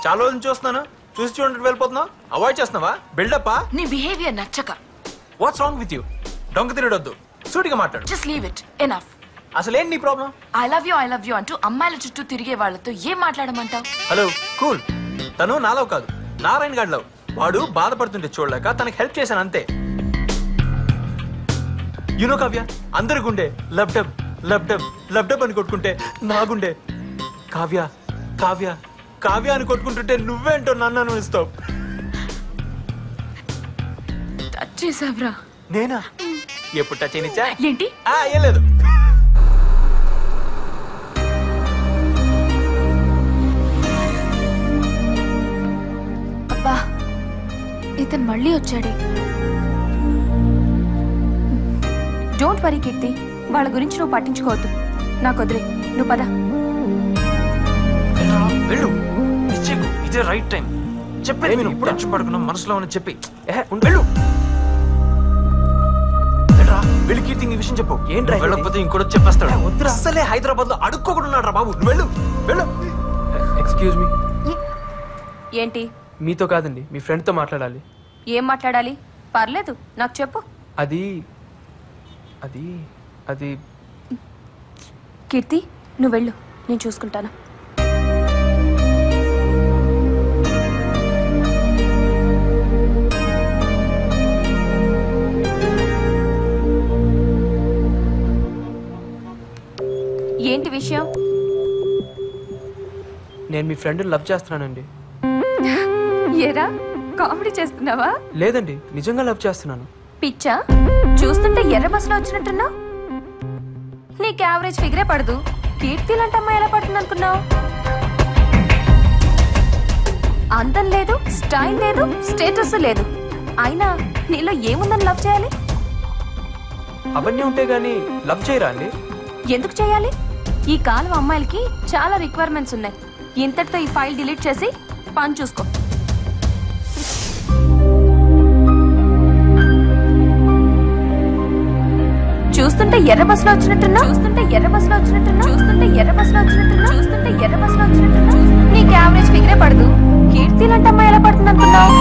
చాలా రోజులు చూస్తున్నాను, చూసి చూడండి వెళ్ళిపోతున్నావు. అవాయిడ్ చేస్తున్నావా? బిల్డప్పా? నీ బిహేవియర్ నచ్చక. What's wrong with you? దొంగ తినడొద్దు, సూటిగా మాట్లాడు. Just leave it, enough. అసలు ఏంటి నీ ప్రాబ్లం? ఐ లవ్ యూ అంటూ అమ్మాయిల చుట్టూ తిరిగే వాళ్ళతో ఏం మాట్లాడమంటావు? హలో కూల్, తను నాలో కాదు, నారాయణ గాడిలో. వాడు బాధపడుతుంటే చూడలేక తనకి హెల్ప్ చేశాను అంతే. యూనో కావ్య, అందరి గుండె లబ్డబ్ లబ్డబ్ లబ్డబ్ అని కొట్టుకుంటే నా గుండె కావ్య కావ్య కావ్య అని కొట్టుకుంటుంటే నువ్వేంటో నన్ను అనుభవిస్తావు. టచ్ చేసావ్రా? నేనా? ఎప్పుడు టచ్ అయినిచ్చా? ఏంటి? ఏం లేదు. అబ్బా, ఇతను మళ్ళీ వచ్చాడే. డోంట్ వరీ కీర్తి, వాళ్ళ గురించి నువ్వు పట్టించుకోవద్దు. నాకు వదిలే, నువ్వు పద. వెళ్ళు, ఇదే రైట్ టైం. చెప్పేది నేను ఇప్పుడు టెన్షన్ పడుకున్నా, మనసులో అని చెప్పి వెళ్ళు. వెళ్ళి కీర్తి ఈ విషయం చెప్పు. ఏంట్రా వెళ్ళకపోతే ఇంకోటి చెప్పేస్తాడు. వద్దు, అసలే హైదరాబాద్ లో అడుక్కోకుండా ఉన్నాడు రా బాబు. నువ్వు వెళ్ళు వెళ్ళు. Excuse me. ఏంటి? మీతో కాదండి, మీ ఫ్రెండ్తో మాట్లాడాలి. ఏం మాట్లాడాలి? పర్లేదు, నాకు చెప్పు. అది అది అది కీర్తి, నువ్వు వెళ్ళు, నేను చూసుకుంటాను. ఏంటి విషయం? నేను మీ ఫ్రెండ్ని లవ్ చేస్తున్నానండి. ఏరా, కామెడీ చేస్తున్నావా? లేదండి, నిజంగా లవ్ చేస్తున్నాను. పిచ్చా? చూస్తుంటే ఎర్ర బస్సులో వచ్చినట్టున్నావు. నీకు యావరేజ్ ఫిగరే పడదు. కీర్తి లాంటి అమ్మాయి ఎలా పడుతుంది అనుకున్నావు? అందం లేదు, స్టైల్ లేదు, స్టేటస్ లేదు. అయినా నీలో ఏముందని లవ్ చేయాలి? అవన్నీ ఉంటే గానీ లవ్ చేయరా అండి? ఎందుకు చేయాలి? ఈ కాలం అమ్మాయిలకి చాలా రిక్వైర్మెంట్స్ ఉన్నాయి. ఇంతటితో ఈ ఫైల్ డిలీట్ చేసి పని చూసుకో. చూస్తుంటే ఎర్ర బస్సులో వచ్చినట్టున్నా, నీకు యావరేజ్ ఫిగరే పడదు. కీర్తి లాంటి అమ్మాయి ఎలా పడుతుంది అనుకున్నావు?